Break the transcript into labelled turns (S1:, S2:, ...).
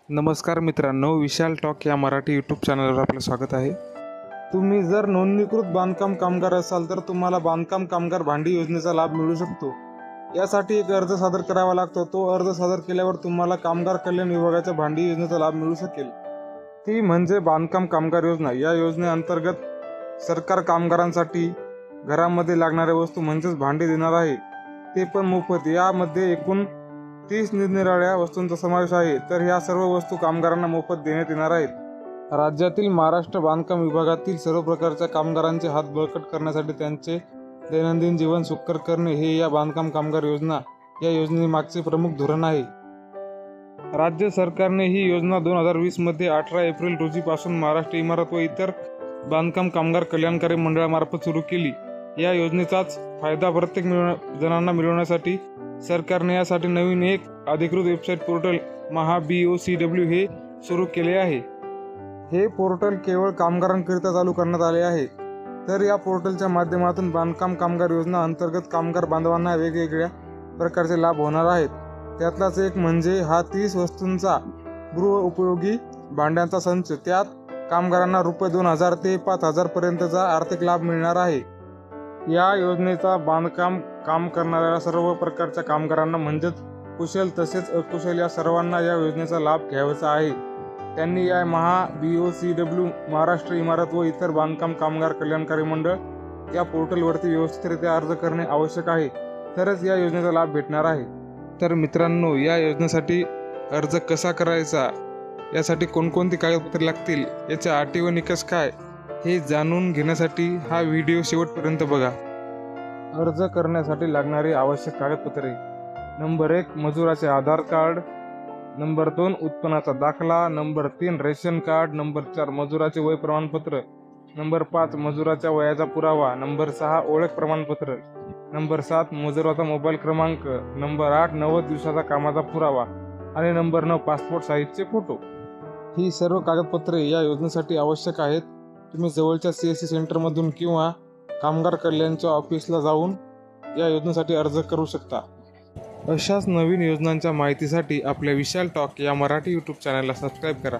S1: नमस्कार मित्रांनो, विशाल टॉक या मराठी यूट्यूब चॅनलवर आपलं स्वागत आहे। तुम्ही जर नोंदणीकृत बांधकाम कामगार असाल तर तुम्हाला बांधकाम कामगार भांडी योजनेचा लाभ मिळू शकतो। यासाठी एक अर्ज सादर करावा लागतो। तो अर्ज सादर केल्यावर तुम्हाला कामगार कल्याण विभागाच्या भांडी योजनेचा लाभ मिळू शकेल। ती म्हणजे बांधकाम कामगार योजना। या योजनेअंतर्गत सरकार कामगारांसाठी घरामध्ये लागणाऱ्या वस्तू म्हणजेच भांडी देणार आहे, ते पण मोफत। यामध्ये एकूण 30 निरनिराळ्या वस्तूंचा समावेश आहे, तर ह्या सर्व वस्तू कामगारांना मोफत देण्यात येणार आहेत। राज्यातील महाराष्ट्र बांधकाम विभागातील सर्व प्रकारच्या कामगारांचे हात बळकट करण्यासाठी त्यांचे दैनंदिन जीवन सुकर करणे हे या बांधकाम कामगार योजना या योजनेमागचे प्रमुख धोरण आहे। राज्य सरकारने ही योजना 2020 मध्ये 18 एप्रिल रोजीपासून महाराष्ट्र इमारत व इतर बांधकाम कामगार कल्याणकारी मंडळामार्फत सुरू केली। या योजनेचाच फायदा प्रत्येक जणांना मिळवण्यासाठी सरकारने यासाठी नवीन एक अधिकृत वेबसाईट पोर्टल MahaBOCW हे सुरू केले आहे। हे पोर्टल केवळ कामगारांकरिता चालू करण्यात आले आहे। तर या पोर्टलच्या माध्यमातून बांधकाम कामगार योजना अंतर्गत कामगार बांधवांना वेगवेगळ्या प्रकारचे लाभ होणार आहेत। त्यातलाच एक म्हणजे हा 30 वस्तूंचा गृह उपयोगी भांड्यांचा संच। त्यात कामगारांना ₹2000 ते ₹5000 पर्यंतचा आर्थिक लाभ मिळणार आहे। या योजनेचा बांधकाम काम करणाऱ्या सर्व प्रकारच्या कामगारांना म्हणजेच कुशल तसेच अकुशल या सर्वांना या योजनेचा लाभ घ्यायचा आहे। त्यांनी या MahaBOCW महाराष्ट्र इमारत व इतर बांधकाम कामगार कल्याणकारी मंडळ या पोर्टलवरती व्यवस्थितरित्या अर्ज करणे आवश्यक आहे, तरच या योजनेचा लाभ भेटणार आहे। तर मित्रांनो, या योजनेसाठी अर्ज कसा करायचा, यासाठी कोणकोणती कागदपत्रे लागतील, याचे अटी व निकष काय हे जाणून घेण्यासाठी हा व्हिडिओ शेवटपर्यंत बघा। अर्ज करण्यासाठी लागणारी आवश्यक कागदपत्रे: नंबर 1 मजुराचे आधार कार्ड, नंबर 2 उत्पन्नाचा दाखला, नंबर 3 रेशन कार्ड, नंबर 4 मजुराचे वय प्रमाणपत्र, नंबर 5 मजुराच्या वयाचा पुरावा, नंबर 6 ओळख प्रमाणपत्र, नंबर 7 मजुराचा मोबाईल क्रमांक, नंबर 8 90 दिवसाचा कामाचा पुरावा आणि नंबर 9 पासपोर्ट साईजचे फोटो। ही सर्व कागदपत्रे या योजनेसाठी आवश्यक आहेत। तुम्ही जवळच्या CSC सेंटरमधून किंवा कामगार कल्याणच्या ऑफिसला जाऊन या योजनेसाठी अर्ज करू शकता। अशाच नवीन योजनांच्या माहितीसाठी आपल्या विशाल टॉक या मराठी यूट्यूब चॅनलला सबस्क्राईब करा।